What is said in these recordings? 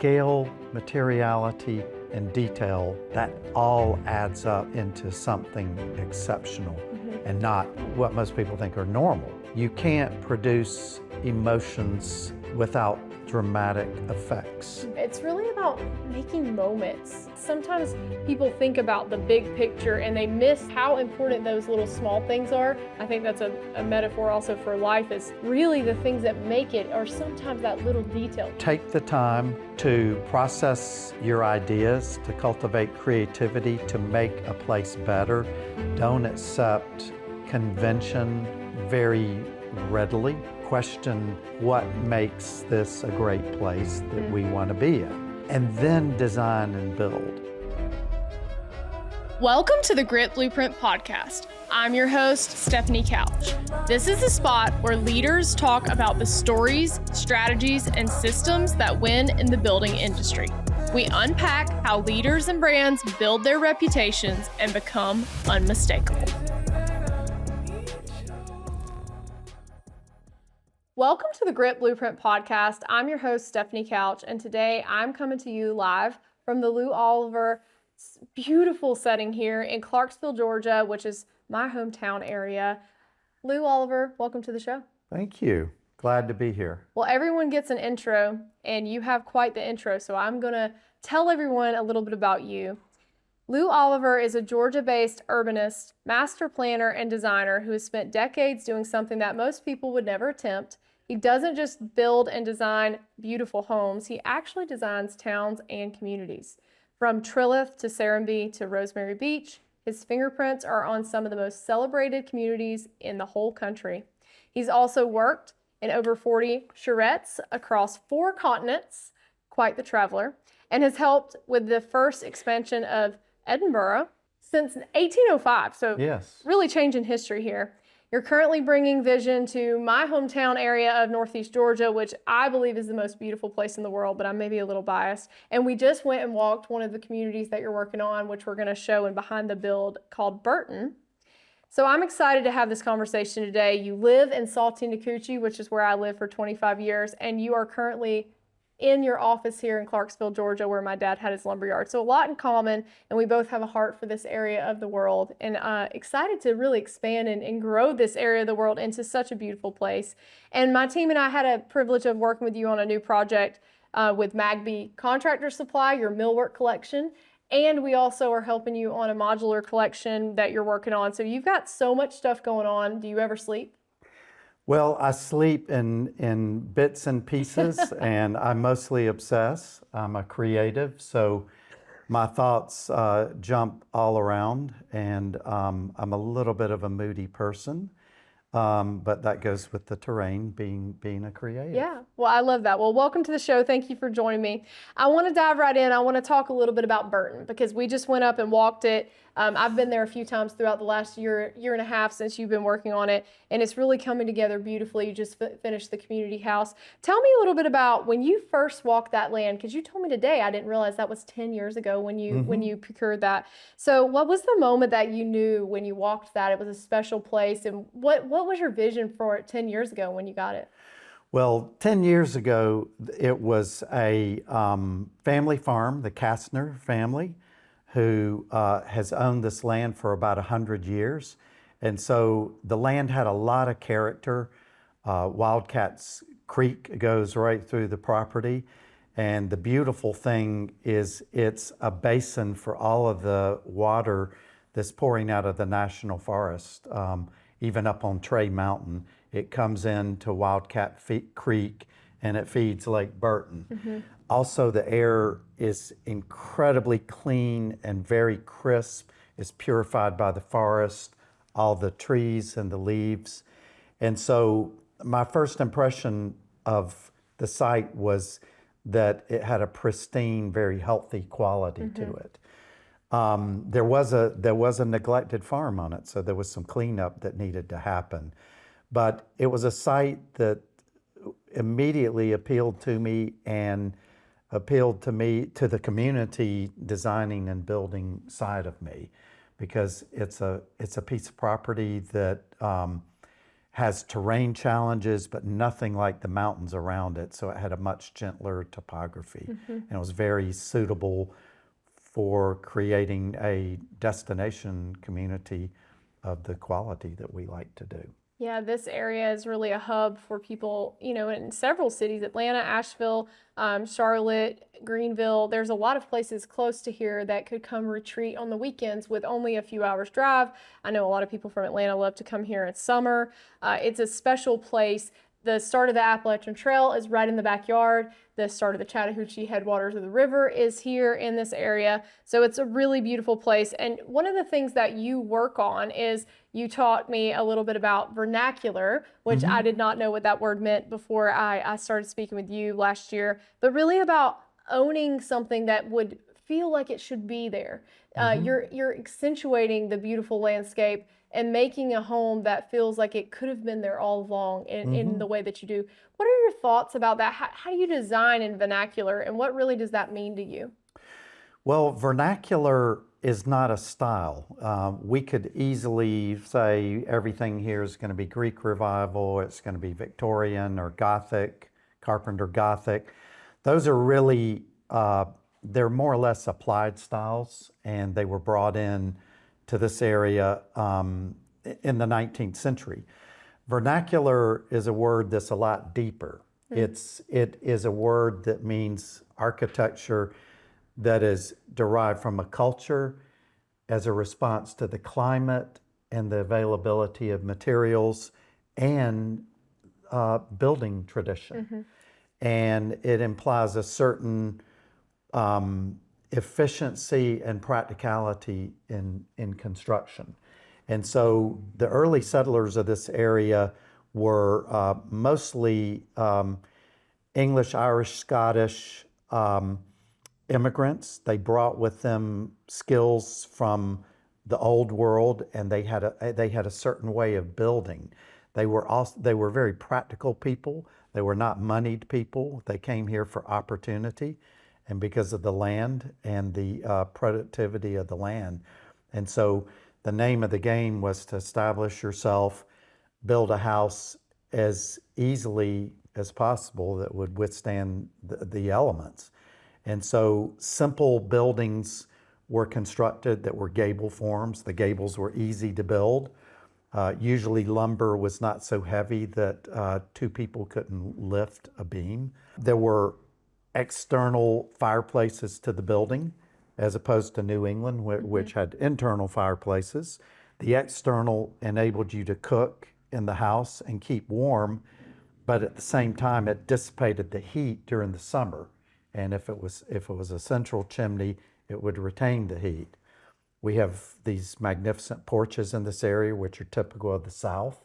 scale, materiality, and detail, that all adds up into something exceptional and not what most people think are normal. You can't produce emotions without dramatic effects. It's really about making moments. Sometimes people think about the big picture and they miss how important those little small things are. I think that's a metaphor also for life, is really the things that make it are sometimes that little detail. Take the time to process your ideas, to cultivate creativity, to make a place better. Don't accept convention very readily. Question what makes this a great place that we want to be in, and then design and build. Welcome to the Grit Blueprint Podcast. I'm your host, Stephanie Couch. This is the spot where leaders talk about the stories, strategies, and systems that win in the building industry. We unpack how leaders and brands build their reputations and become unmistakable. Welcome to the Grit Blueprint Podcast. I'm your host, Stephanie Couch, and today I'm coming to you live from the Lew Oliver beautiful setting here in Clarksville, Georgia, which is my hometown area. Lew Oliver, welcome to the show. Thank you. Glad to be here. Well, everyone gets an intro, and you have quite the intro, so I'm going to tell everyone a little bit about you. Lew Oliver is a Georgia-based urbanist, master planner, and designer who has spent decades doing something that most people would never attempt. He doesn't just build and design beautiful homes, he actually designs towns and communities. From Trilith to Serenbe to Rosemary Beach, his fingerprints are on some of the most celebrated communities in the whole country. He's also worked in over 40 charrettes across 4 continents, quite the traveler, and has helped with the first expansion of Edinburgh since 1805, so yes, really changing history here. You're currently bringing vision to my hometown area of Northeast Georgia, which I believe is the most beautiful place in the world, but I'm maybe a little biased. And we just went and walked one of the communities that you're working on, which we're going to show in Behind the Build, called Burton. So I'm excited to have this conversation today. You live in Saltine-Nacoochee, which is where I lived for 25 years, and you are currently in your office here in Clarksville, Georgia, where my dad had his lumberyard. So a lot in common, and we both have a heart for this area of the world, and excited to really expand and grow this area of the world into such a beautiful place. And my team and I had a privilege of working with you on a new project with Magbee Contractors Supply, your Millwork collection, and we also are helping you on a modular collection that you're working on. So you've got so much stuff going on. Do you ever sleep? Well, I sleep in bits and pieces, and I mostly obsess. I'm a creative, so my thoughts jump all around, and I'm a little bit of a moody person, but that goes with the terrain, being a creative. Yeah, well, I love that. Well, welcome to the show. Thank you for joining me. I want to dive right in. I want to talk a little bit about Burton, because we just went up and walked it. I've been there a few times throughout the last year and a half since you've been working on it, and it's really coming together beautifully. You just finished the community house. Tell me a little bit about when you first walked that land, because you told me today, I didn't realize that was 10 years ago when you procured that. So what was the moment that you knew when you walked that it was a special place, and what was your vision for it 10 years ago when you got it? Well, 10 years ago, it was a family farm, the Kastner family, who has owned this land for about 100 years. And so the land had a lot of character. Wildcats Creek goes right through the property. And the beautiful thing is it's a basin for all of the water that's pouring out of the National Forest. Even up on Tray Mountain, it comes into Wildcat Creek and it feeds Lake Burton. Mm-hmm. Also, the air is incredibly clean and very crisp. It's purified by the forest, all the trees and the leaves. And so my first impression of the site was that it had a pristine, very healthy quality to it. There was a neglected farm on it, so there was some cleanup that needed to happen. But it was a site that immediately appealed to me and appealed to the community designing and building side of me, because it's a piece of property that has terrain challenges, but nothing like the mountains around it. So it had a much gentler topography, and it was very suitable for creating a destination community of the quality that we like to do. Yeah, this area is really a hub for people, in several cities, Atlanta, Asheville, Charlotte, Greenville. There's a lot of places close to here that could come retreat on the weekends with only a few hours drive. I know a lot of people from Atlanta love to come here in summer. It's a special place. The start of the Appalachian Trail is right in the backyard. The start of the Chattahoochee headwaters of the river is here in this area. So it's a really beautiful place. And one of the things that you work on is you taught me a little bit about vernacular, which I did not know what that word meant before I started speaking with you last year, but really about owning something that would feel like it should be there. You're accentuating the beautiful landscape and making a home that feels like it could have been there all along in the way that you do. What are your thoughts about that? How do you design in vernacular, and what really does that mean to you? Well, vernacular is not a style. We could easily say everything here is going to be Greek Revival, it's going to be Victorian or Gothic, Carpenter Gothic. Those are really, they're more or less applied styles, and they were brought in to this area in the 19th century. Vernacular is a word that's a lot deeper. It is a word that means architecture that is derived from a culture as a response to the climate and the availability of materials and building tradition. And it implies a certain efficiency and practicality in construction. And so the early settlers of this area were mostly English, Irish, Scottish immigrants. They brought with them skills from the old world, and they had a certain way of building. They were very practical people. They were not moneyed people. They came here for opportunity, and because of the land and the productivity of the land. And so the name of the game was to establish yourself, build a house as easily as possible that would withstand the elements. And so simple buildings were constructed that were gable forms. The gables were easy to build. Usually lumber was not so heavy that two people couldn't lift a beam. There were external fireplaces to the building, as opposed to New England, which had internal fireplaces. The external enabled you to cook in the house and keep warm, but at the same time, it dissipated the heat during the summer. And if it was a central chimney, it would retain the heat. We have these magnificent porches in this area, which are typical of the South.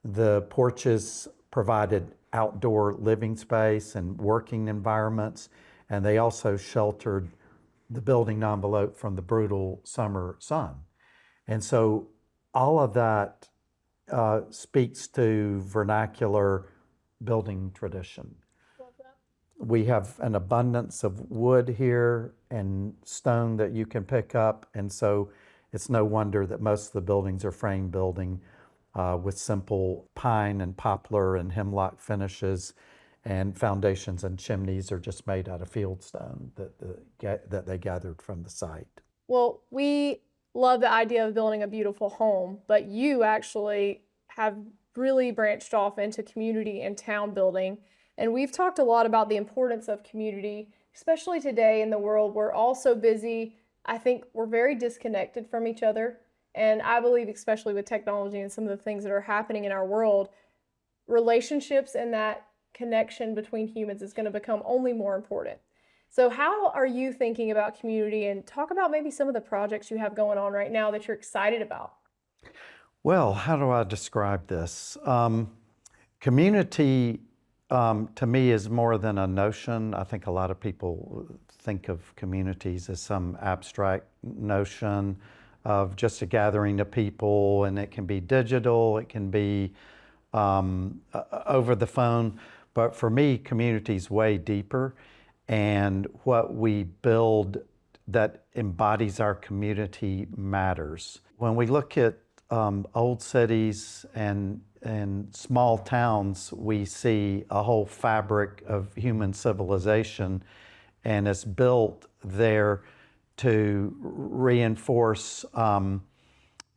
The porches provided outdoor living space and working environments, and they also sheltered the building envelope from the brutal summer sun. And so all of that speaks to vernacular building tradition. We have an abundance of wood here and stone that you can pick up, and so it's no wonder that most of the buildings are frame building with simple pine and poplar and hemlock finishes, and foundations and chimneys are just made out of field stone that they gathered from the site. Well, we love the idea of building a beautiful home, but you actually have really branched off into community and town building. And we've talked a lot about the importance of community, especially today in the world. We're all so busy. I think we're very disconnected from each other. And I believe, especially with technology and some of the things that are happening in our world, relationships and that connection between humans is going to become only more important. So how are you thinking about community, and talk about maybe some of the projects you have going on right now that you're excited about? Well, how do I describe this? Community to me is more than a notion. I think a lot of people think of communities as some abstract notion of just a gathering of people, and it can be digital, it can be over the phone. But for me, community is way deeper, and what we build that embodies our community matters. When we look at old cities and in small towns, we see a whole fabric of human civilization, and it's built there to reinforce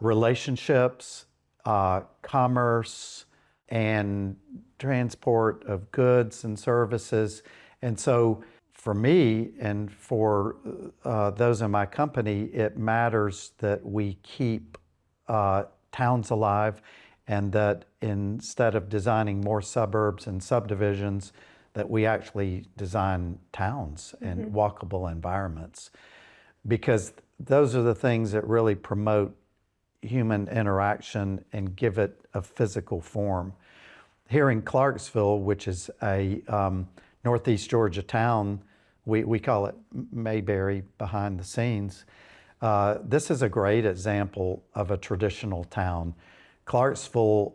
relationships, commerce, and transport of goods and services. And so for me and for those in my company, it matters that we keep towns alive, and that instead of designing more suburbs and subdivisions, that we actually design towns and walkable environments, because those are the things that really promote human interaction and give it a physical form. Here in Clarksville, which is a Northeast Georgia town, we call it Mayberry behind the scenes. This is a great example of a traditional town. Clarksville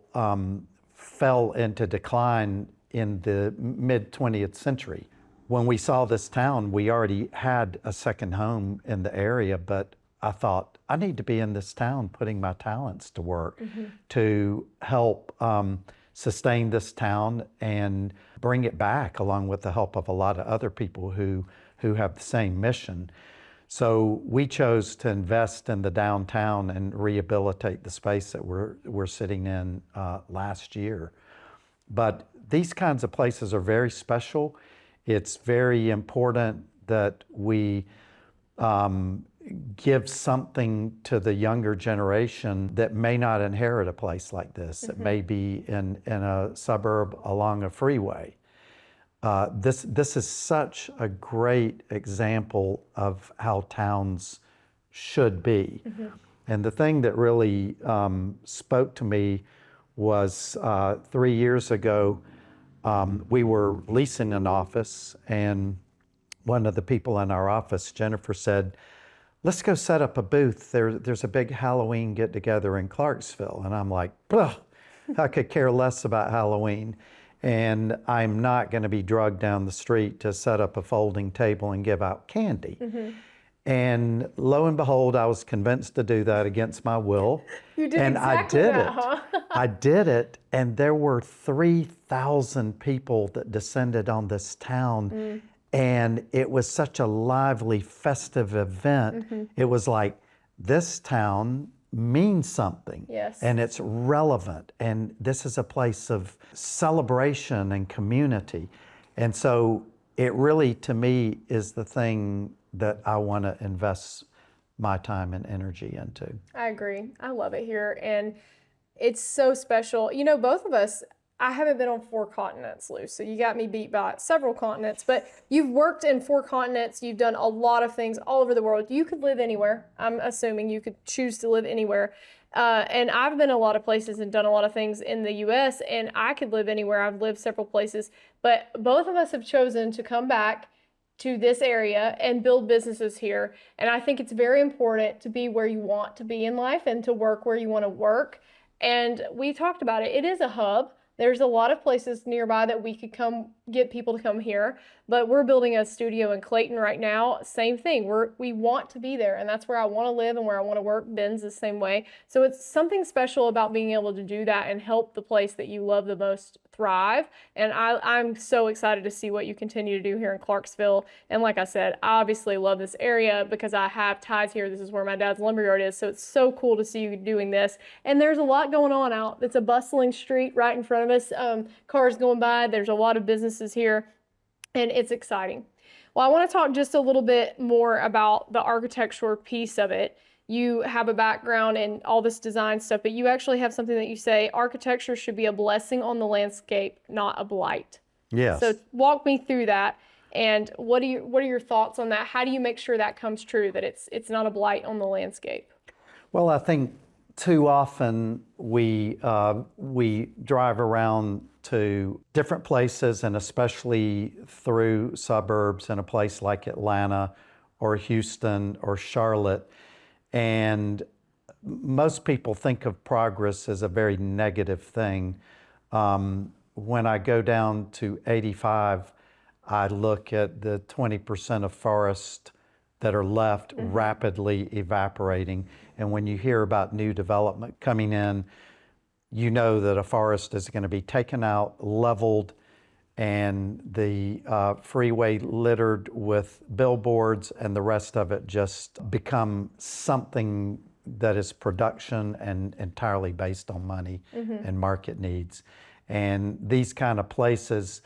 fell into decline in the mid-20th century. When we saw this town, we already had a second home in the area, but I thought, I need to be in this town putting my talents to work to help sustain this town and bring it back, along with the help of a lot of other people who have the same mission. So we chose to invest in the downtown and rehabilitate the space that we're sitting in last year. But these kinds of places are very special. It's very important that we give something to the younger generation that may not inherit a place like this. It may be in a suburb along a freeway. This is such a great example of how towns should be. And the thing that really spoke to me was 3 years ago, we were leasing an office, and one of the people in our office, Jennifer, said, let's go set up a booth. There's a big Halloween get-together in Clarksville. And I'm like, I could care less about Halloween. And I'm not going to be drugged down the street to set up a folding table and give out candy. And lo and behold, I was convinced to do that against my will. You did and exactly I did that, it. huh? I did it, and there were 3,000 people that descended on this town. And it was such a lively, festive event. It was like, this town means something. Yes. And it's relevant. And this is a place of celebration and community. And so it really, to me, is the thing that I want to invest my time and energy into. I agree. I love it here. And it's so special. You know, both of us, I haven't been on 4 continents, Lew, so you got me beat by several continents, but you've worked in 4 continents. You've done a lot of things all over the world. You could live anywhere. I'm assuming you could choose to live anywhere. And I've been a lot of places and done a lot of things in the U.S., and I could live anywhere. I've lived several places, but both of us have chosen to come back to this area and build businesses here. And I think it's very important to be where you want to be in life and to work where you want to work. And we talked about it. It is a hub. There's a lot of places nearby that we could come get people to come here, but we're building a studio in Clayton right now. Same thing. We want to be there, and that's where I want to live and where I want to work. Ben's the same way. So it's something special about being able to do that and help the place that you love the most thrive. And I'm so excited to see what you continue to do here in Clarksville. And like I said, I obviously love this area because I have ties here. This is where my dad's lumberyard is. So it's so cool to see you doing this. And there's a lot going on out. It's a bustling street right in front of us. Cars going by. There's a lot of businesses here, and it's exciting. Well, I want to talk just a little bit more about the architecture piece of it. You have a background in all this design stuff, but you actually have something that you say, architecture should be a blessing on the landscape, not a blight. Yes. So walk me through that. And what are your thoughts on that? How do you make sure that comes true, that it's not a blight on the landscape? Well, I think too often we drive around to different places, and especially through suburbs in a place like Atlanta or Houston or Charlotte. And most people think of progress as a very negative thing. When I go down to 85, I look at the 20% of forest that are left rapidly evaporating. And when you hear about new development coming in, you know that a forest is going to be taken out, leveled, and the freeway littered with billboards, and the rest of it just become something that is production and entirely based on money and market needs. And these kind of places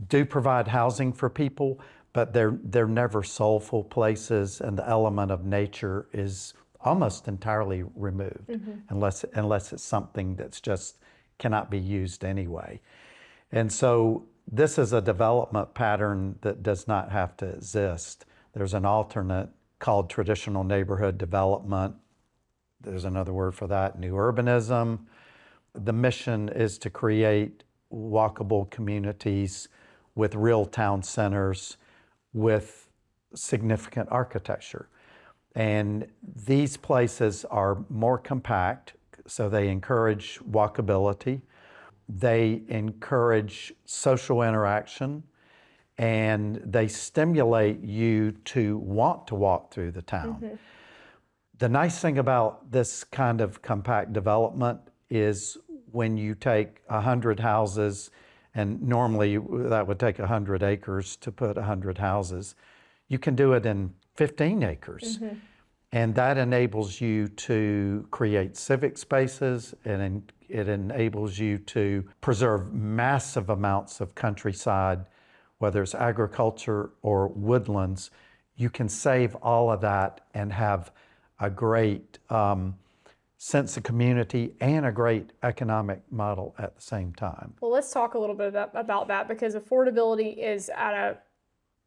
do provide housing for people, but they're never soulful places, and the element of nature is almost entirely removed unless it's something that's just cannot be used anyway. And so this is a development pattern that does not have to exist. There's an alternate called traditional neighborhood development. There's another word for that, new urbanism. The mission is to create walkable communities with real town centers with significant architecture. And these places are more compact, so they encourage walkability. They encourage social interaction, and they stimulate you to want to walk through the town. The nice thing about this kind of compact development is when you take 100 houses, and normally that would take 100 acres to put 100 houses, you can do it in 15 acres. And that enables you to create civic spaces, and it enables you to preserve massive amounts of countryside, whether it's agriculture or woodlands. You can save all of that and have a great sense of community and a great economic model at the same time. Well, let's talk a little bit about that, because affordability is at a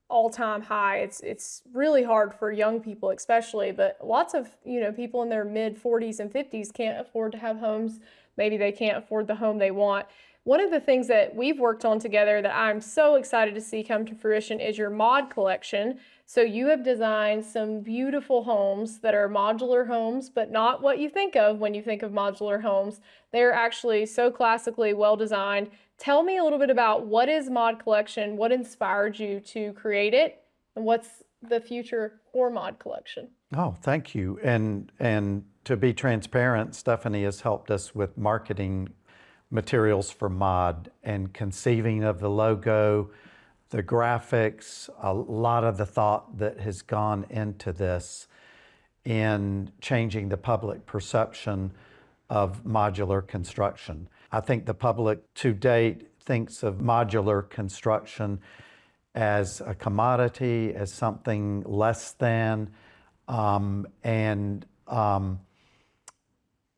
all-time high. It's really hard for young people especially, but lots of people in their mid 40s and 50s can't afford to have homes. Maybe they can't afford the home they want. One of the things that we've worked on together that I'm so excited to see come to fruition is your mod collection. So you have designed some beautiful homes that are modular homes, but not what you think of when you think of modular homes. They're actually so classically well designed. Tell me a little bit about what is Mod Collection, what inspired you to create it, and what's the future for Mod Collection? Oh, thank you. And to be transparent, Stephanie has helped us with marketing materials for Mod and conceiving of the logo, the graphics, a lot of the thought that has gone into this in changing the public perception of modular construction. I think the public to date thinks of modular construction as a commodity, as something less than,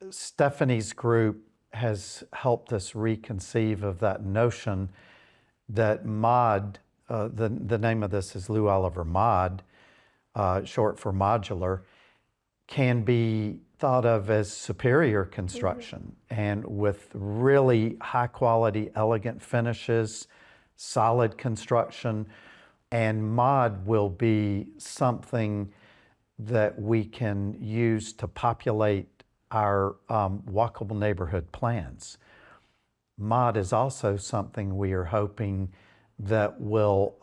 Stephanie's group has helped us reconceive of that notion that mod, the name of this is Lew Oliver Mod, short for modular, can be thought of as superior construction and with really high quality, elegant finishes, solid construction, and mod will be something that we can use to populate our walkable neighborhood plans. Mod is also something we are hoping that will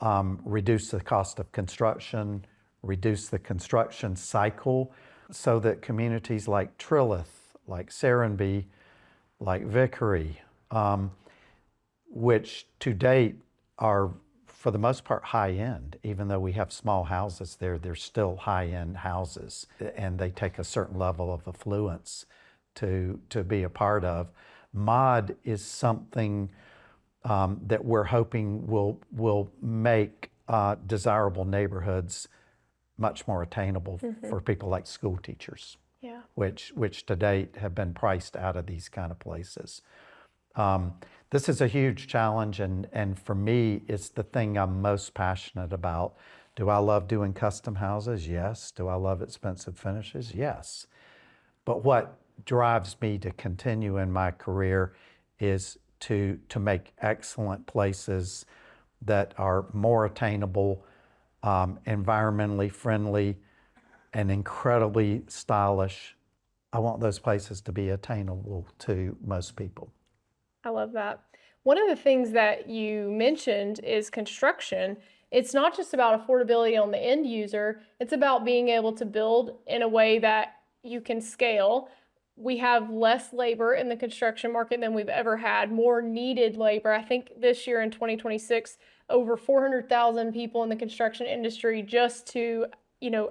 reduce the cost of construction, reduce the construction cycle, so that communities like Trilith, like Serenbe, like Vickery, which to date are for the most part high-end, even though we have small houses there, they're still high-end houses, and they take a certain level of affluence to be a part of. Mod is something that we're hoping will make desirable neighborhoods much more attainable for people like school teachers, which to date have been priced out of these kind of places. This is a huge challenge, and for me, it's the thing I'm most passionate about. Do I love doing custom houses? Yes. Do I love expensive finishes? Yes. But what drives me to continue in my career is to make excellent places that are more attainable, environmentally friendly, and incredibly stylish. I want those places to be attainable to most people. I love that. One of the things that you mentioned is construction. It's not just about affordability on the end user, it's about being able to build in a way that you can scale. we have less labor in the construction market than we've ever had, more needed labor. I think this year in 2026, over 400,000 people in the construction industry just to,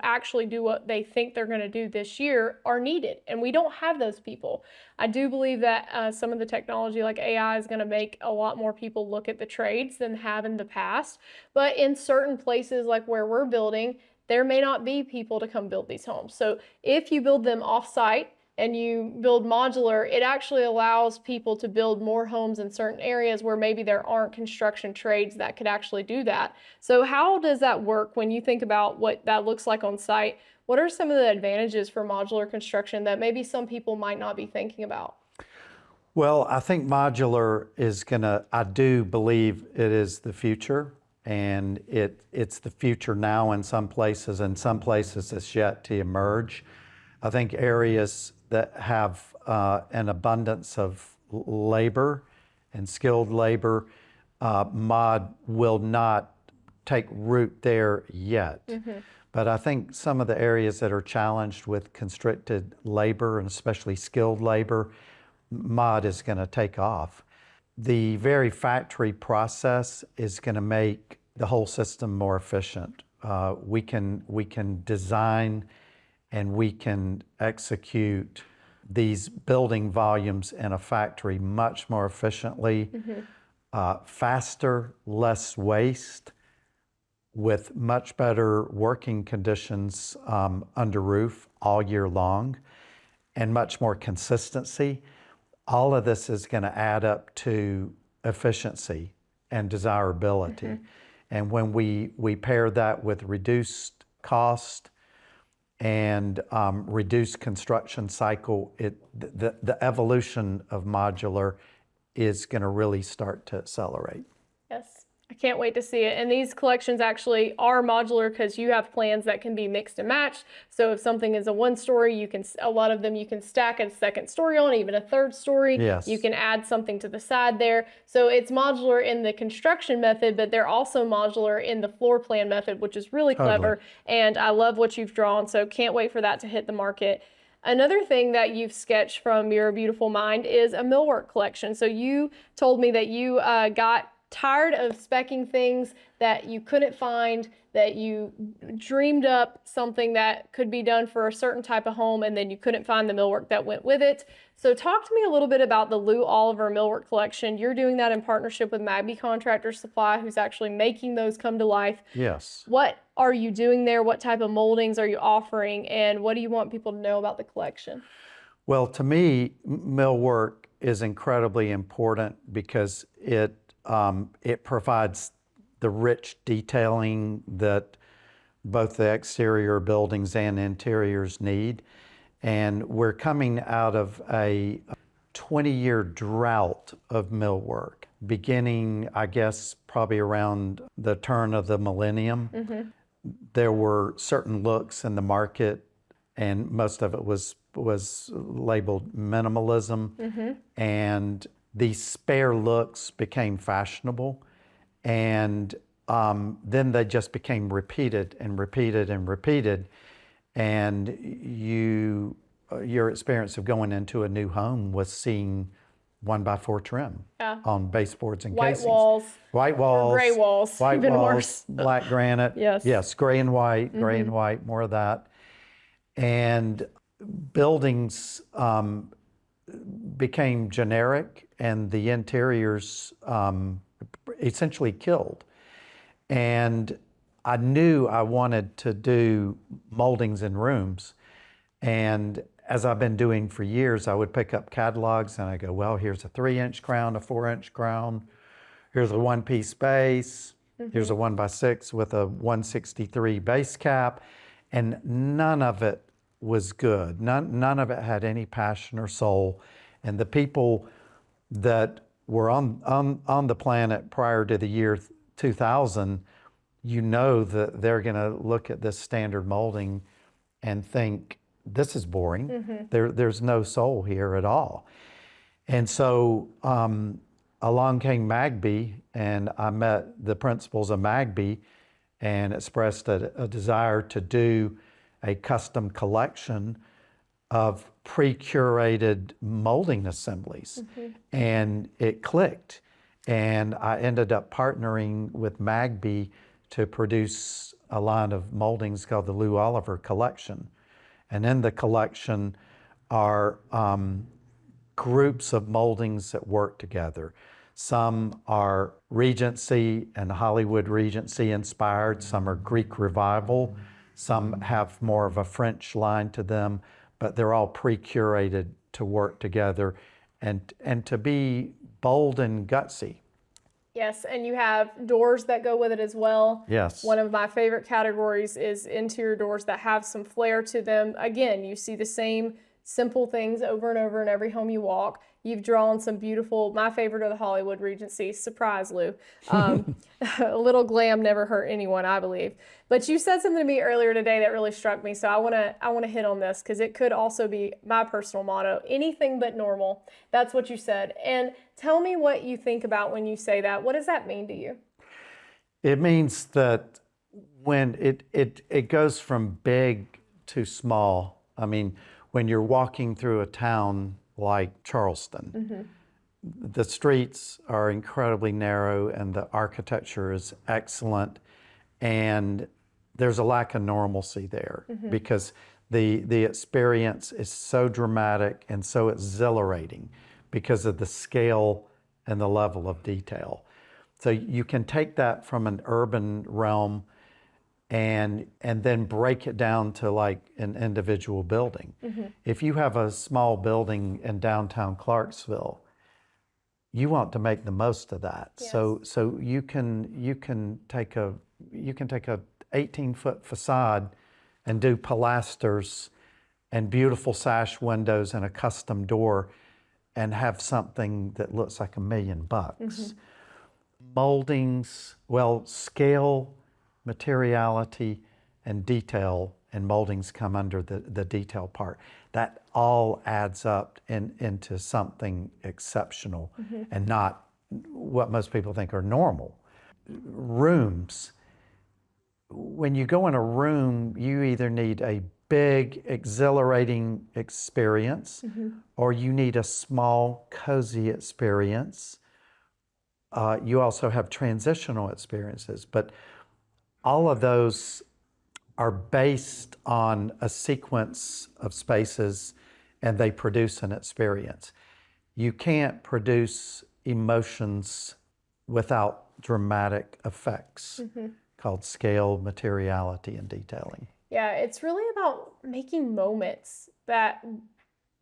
actually do what they think they're going to do this year are needed. And we don't have those people. I do believe that some of the technology like AI is going to make a lot more people look at the trades than have in the past. But in certain places like where we're building, there may not be people to come build these homes. So if you build them off-site and you build modular, it actually allows people to build more homes in certain areas where maybe there aren't construction trades that could actually do that. So how does that work when you think about what that looks like on site? What are some of the advantages for modular construction that maybe some people might not be thinking about? Well, I think modular is I do believe it is the future, and it's the future now in some places, and some places it's yet to emerge. I think areas that have an abundance of labor and skilled labor, mod will not take root there yet. But I think some of the areas that are challenged with constricted labor, and especially skilled labor, mod is going to take off. The very factory process is going to make the whole system more efficient. We can design and we can execute these building volumes in a factory much more efficiently, faster, less waste, with much better working conditions under roof all year long, and much more consistency. All of this is going to add up to efficiency and desirability. And when we pair that with reduced cost and reduced construction cycle, the evolution of modular is going to really start to accelerate. Yes, I can't wait to see it. And these collections actually are modular because you have plans that can be mixed and matched. So if something is a one story, a lot of them you can stack a second story on, even a third story. Yes. You can add something to the side there. So it's modular in the construction method, but they're also modular in the floor plan method, which is really clever. And I love what you've drawn. So can't wait for that to hit the market. Another thing that you've sketched from your beautiful mind is a millwork collection. So you told me that you got tired of speccing things that you couldn't find, that you dreamed up something that could be done for a certain type of home, and then you couldn't find the millwork that went with it. So talk to me a little bit about the Lew Oliver Millwork Collection. You're doing that in partnership with Magbee Contractors Supply, who's actually making those come to life. Yes. What are you doing there? What type of moldings are you offering? And what do you want people to know about the collection? Well, to me, millwork is incredibly important because it provides the rich detailing that both the exterior buildings and interiors need. And we're coming out of a 20-year drought of millwork, beginning, I guess, probably around the turn of the millennium. There were certain looks in the market, and most of it was labeled minimalism. And these spare looks became fashionable, and then they just became repeated and repeated and repeated. And your experience of going into a new home was seeing 1x4 trim on baseboards and casings. White walls. Gray walls. White Even walls, worse. black granite. Yes, gray and white, more of that. And buildings became generic, and the interiors essentially killed. And I knew I wanted to do moldings in rooms. And as I've been doing for years, I would pick up catalogs and I go, well, here's a 3-inch crown, a 4-inch crown. Here's a one-piece base. Here's a 1x6 with a 163 base cap. And none of it was good. None of it had any passion or soul. And the people that were on the planet prior to the year 2000, you know that they're going to look at this standard molding and think, this is boring. There's no soul here at all. And so along came Magbee, and I met the principals of Magbee and expressed a desire to do a custom collection of pre-curated molding assemblies. And it clicked. And I ended up partnering with Magbee to produce a line of moldings called the Lew Oliver Collection. And in the collection are groups of moldings that work together. Some are Regency and Hollywood Regency inspired, some are Greek Revival, some have more of a French line to them, but they're all pre-curated to work together and to be bold and gutsy. Yes, and you have doors that go with it as well. Yes. One of my favorite categories is interior doors that have some flair to them. Again, you see the same simple things over and over in every home you walk. You've drawn some beautiful, my favorite are the Hollywood Regency. Surprise, Lou. A little glam never hurt anyone, I believe. But you said something to me earlier today that really struck me, so I want to hit on this because it could also be my personal motto, anything but normal. That's what you said. And tell me what you think about when you say that. What does that mean to you? It means that when it goes from big to small. I mean, when you're walking through a town like Charleston, the streets are incredibly narrow and the architecture is excellent, and there's a lack of normalcy there because the experience is so dramatic and so exhilarating because of the scale and the level of detail. So you can take that from an urban realm and then break it down to like an individual building. If you have a small building in downtown Clarksville, you want to make the most of that. Yes. So you can take a 18-foot facade and do pilasters and beautiful sash windows and a custom door and have something that looks like $1 million. Moldings, well, scale, materiality, and detail, and moldings come under the detail part. That all adds up into something exceptional and not what most people think are normal. Rooms. When you go in a room, you either need a big, exhilarating experience or you need a small, cozy experience. You also have transitional experiences, but all of those are based on a sequence of spaces and they produce an experience. You can't produce emotions without dramatic effects called scale, materiality, and detailing. Yeah, it's really about making moments that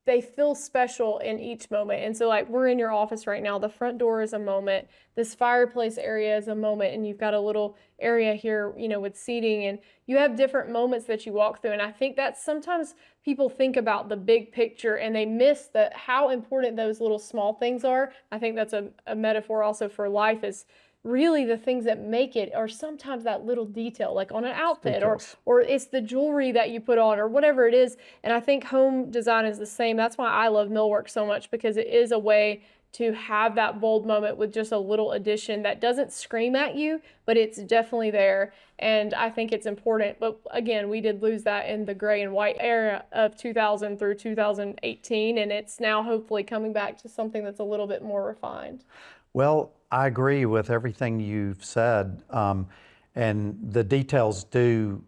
they feel special in each moment. And so like we're in your office right now, the front door is a moment, this fireplace area is a moment, and you've got a little area here, you know, with seating, and you have different moments that you walk through. And I think that sometimes people think about the big picture and they miss how important those little small things are. I think that's a metaphor also for life, is really the things that make it are sometimes that little detail, like on an outfit, or it's the jewelry that you put on or whatever it is. And I think home design is the same. That's why I love Millwork so much, because it is a way to have that bold moment with just a little addition that doesn't scream at you, but it's definitely there. And I think it's important. But again, we did lose that in the gray and white era of 2000 through 2018, and it's now hopefully coming back to something that's a little bit more refined. Well, I agree with everything you've said, and the details do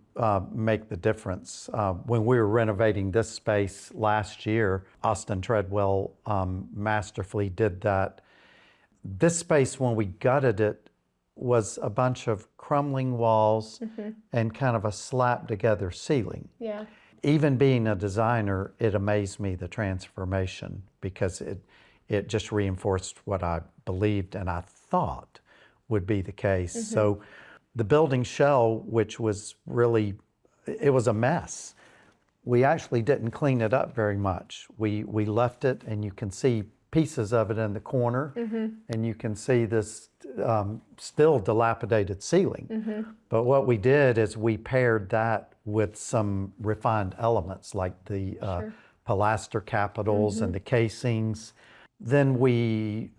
make the difference. When we were renovating this space last year, Austin Treadwell masterfully did that. This space, when we gutted it, was a bunch of crumbling walls and kind of a slapped together ceiling. Yeah. Even being a designer, it amazed me, the transformation, because it just reinforced what I believed and I thought would be the case. So the building shell, which was really, it was a mess. We actually didn't clean it up very much. We left it, and you can see pieces of it in the corner, and you can see this still dilapidated ceiling. But what we did is we paired that with some refined elements like the pilaster capitals and the casings. Then we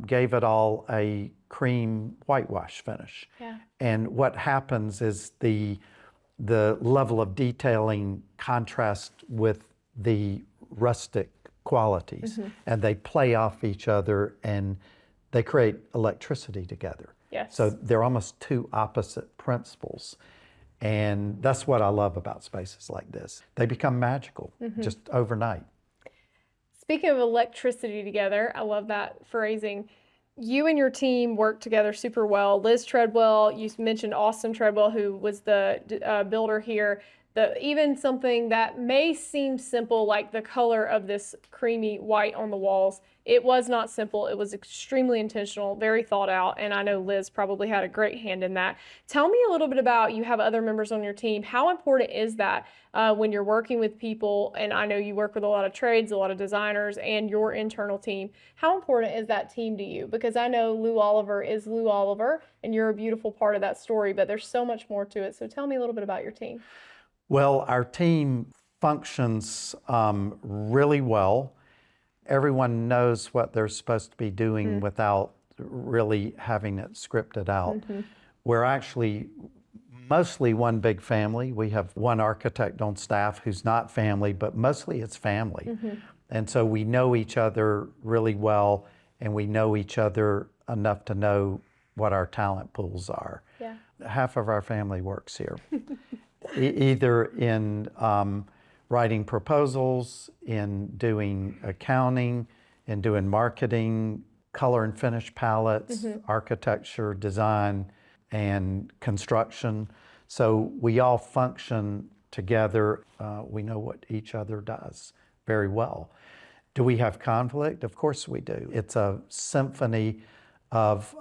gave it all a cream whitewash finish. Yeah. And what happens is the level of detailing contrast with the rustic qualities, and they play off each other, and they create electricity together. Yes. So they're almost two opposite principles. And that's what I love about spaces like this. They become magical just overnight. Speaking of electricity together, I love that phrasing. You and your team work together super well. Liz Treadwell, you mentioned Austin Treadwell, who was the builder here. Even something that may seem simple, like the color of this creamy white on the walls, it was not simple. It was extremely intentional, very thought out, and I know Liz probably had a great hand in that. Tell me a little bit about, you have other members on your team. How important is that when you're working with people, and I know you work with a lot of trades, a lot of designers, and your internal team. How important is that team to you? Because I know Lew Oliver is Lew Oliver, and you're a beautiful part of that story, but there's so much more to it. So tell me a little bit about your team. Well, our team functions really well. Everyone knows what they're supposed to be doing without really having it scripted out. We're actually mostly one big family. We have one architect on staff who's not family, but mostly it's family. And so we know each other really well, and we know each other enough to know what our talent pools are. Yeah. Half of our family works here. Either in writing proposals, in doing accounting, in doing marketing, color and finish palettes, architecture, design, and construction. So we all function together. We know what each other does very well. Do we have conflict? Of course we do. It's a symphony of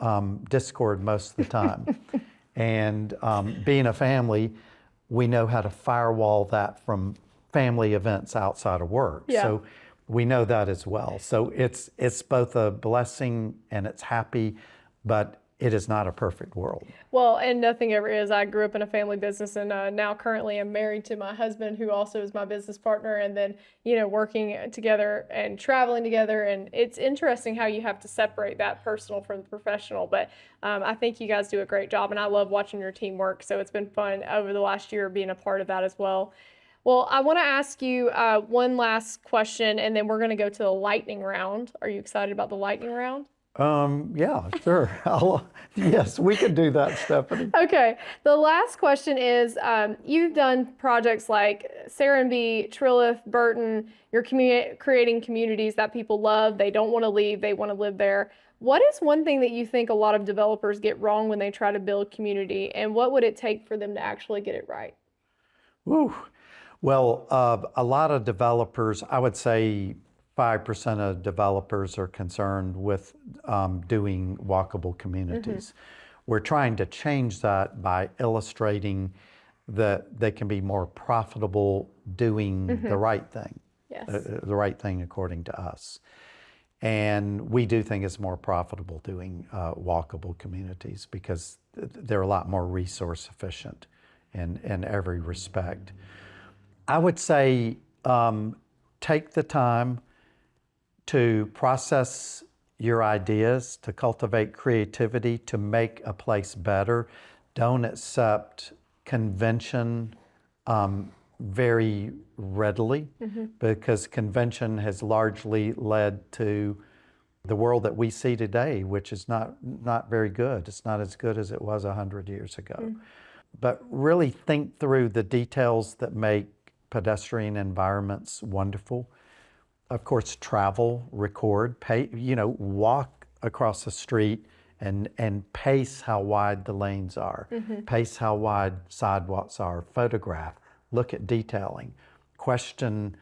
discord most of the time. And being a family, we know how to firewall that from family events outside of work. Yeah. So we know that as well. So it's both a blessing and it's happy, but it is not a perfect world. Well, and nothing ever is. I grew up in a family business, and now currently I'm married to my husband, who also is my business partner, and then, working together and traveling together. And it's interesting how you have to separate that personal from the professional. But I think you guys do a great job, and I love watching your team work. So it's been fun over the last year being a part of that as well. Well, I want to ask you one last question, and then we're going to go to the lightning round. Are you excited about the lightning round? Yeah, sure. Yes, we could do that, Stephanie. Okay. The last question is, you've done projects like Serenbe, Trilith, Burton. You're creating communities that people love. They don't want to leave. They want to live there. What is one thing that you think a lot of developers get wrong when they try to build community, and what would it take for them to actually get it right? Woo. Well, a lot of developers, I would say 5% of developers are concerned with doing walkable communities. We're trying to change that by illustrating that they can be more profitable doing the right thing, Yes. the right thing according to us. And we do think it's more profitable doing walkable communities because they're a lot more resource efficient in every respect. I would say take the time to process your ideas, to cultivate creativity, to make a place better. Don't accept convention very readily, because convention has largely led to the world that we see today, which is not very good. It's not as good as it was 100 years ago. But really think through the details that make pedestrian environments wonderful. Of course, travel, record, walk across the street and pace how wide the lanes are, pace how wide sidewalks are, photograph, look at detailing, question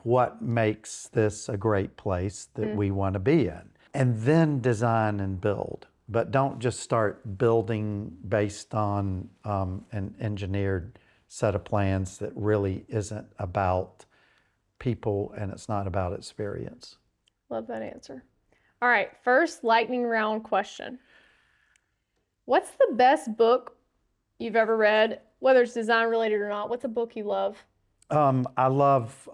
what makes this a great place that we want to be in, and then design and build. But don't just start building based on an engineered set of plans that really isn't about people and it's not about experience. Love that answer. All right, first lightning round question. What's the best book you've ever read, whether it's design related or not? What's a book you love? I love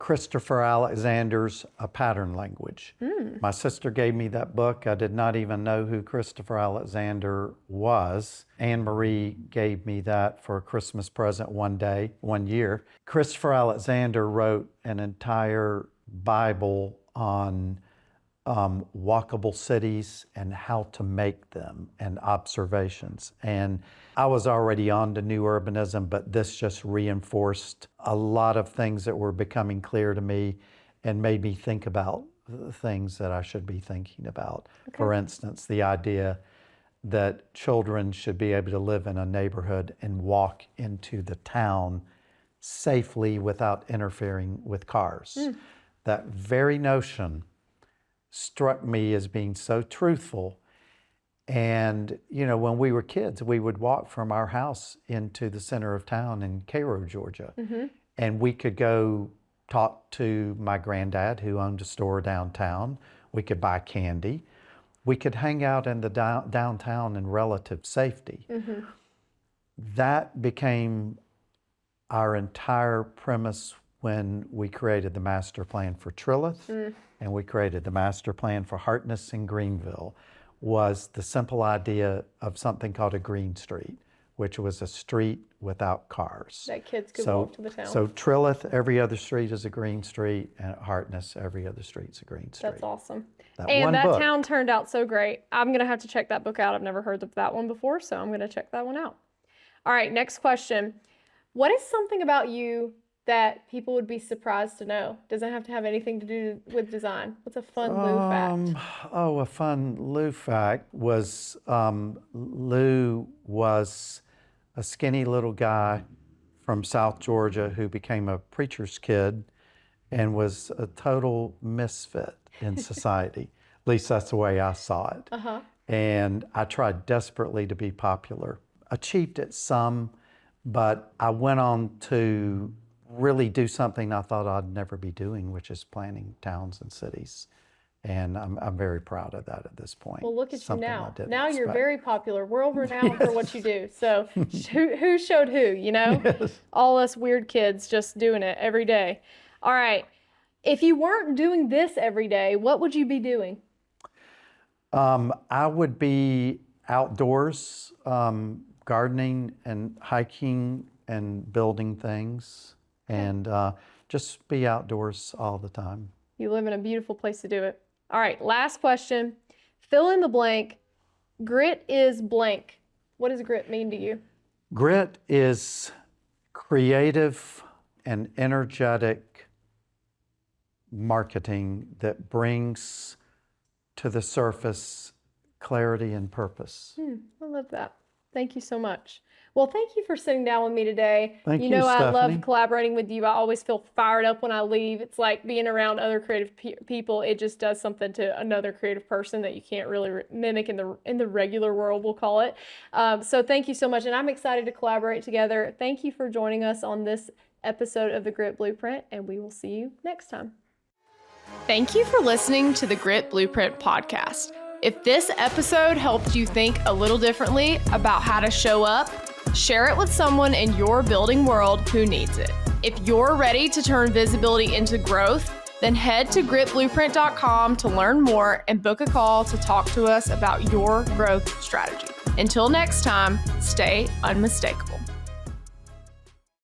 Christopher Alexander's A Pattern Language. My sister gave me that book. I did not even know who Christopher Alexander was. Anne Marie gave me that for a Christmas present one year. Christopher Alexander wrote an entire Bible on walkable cities and how to make them and observations. And I was already on to new urbanism, but this just reinforced a lot of things that were becoming clear to me and made me think about the things that I should be thinking about. Okay. For instance, the idea that children should be able to live in a neighborhood and walk into the town safely without interfering with cars. That very notion struck me as being so truthful. And, you know, when we were kids, we would walk from our house into the center of town in Cairo, Georgia. And we could go talk to my granddad who owned a store downtown. We could buy candy. We could hang out in the downtown in relative safety. That became our entire premise when we created the master plan for Trilith and we created the master plan for Hartness and Greenville, was the simple idea of something called a green street, which was a street without cars. That kids could walk to the town. So Trilith, every other street is a green street, and at Hartness, every other street's a green street. That's awesome. And that town turned out so great. I'm going to have to check that book out. I've never heard of that one before, so I'm going to check that one out. All right, next question. What is something about you that people would be surprised to know? Doesn't have to have anything to do with design. What's a fun Lew fact? Oh, a fun Lew fact was Lew was a skinny little guy from South Georgia who became a preacher's kid and was a total misfit in society. At least that's the way I saw it. And I tried desperately to be popular. Achieved it some, but I went on to really do something I thought I'd never be doing, which is planning towns and cities. And I'm very proud of that at this point. Well, look at you now. Now you're very popular, world renowned for what you do. So who showed who, you know? Yes. All us weird kids just doing it every day. All right. If you weren't doing this every day, what would you be doing? I would be outdoors, gardening and hiking and building things. And just be outdoors all the time. You live in a beautiful place to do it. All right, last question. Fill in the blank. Grit is blank. What does grit mean to you? Grit is creative and energetic marketing that brings to the surface clarity and purpose. I love that. Thank you so much. Well, thank you for sitting down with me today. Thank you, Stephanie. I love collaborating with you. I always feel fired up when I leave. It's like being around other creative people. It just does something to another creative person that you can't really mimic in the regular world, we'll call it. So thank you so much, and I'm excited to collaborate together. Thank you for joining us on this episode of The Grit Blueprint, and we will see you next time. Thank you for listening to the Grit Blueprint podcast. If this episode helped you think a little differently about how to show up, share it with someone in your building world who needs it. If you're ready to turn visibility into growth, then head to gritblueprint.com to learn more and book a call to talk to us about your growth strategy. Until next time, stay unmistakable.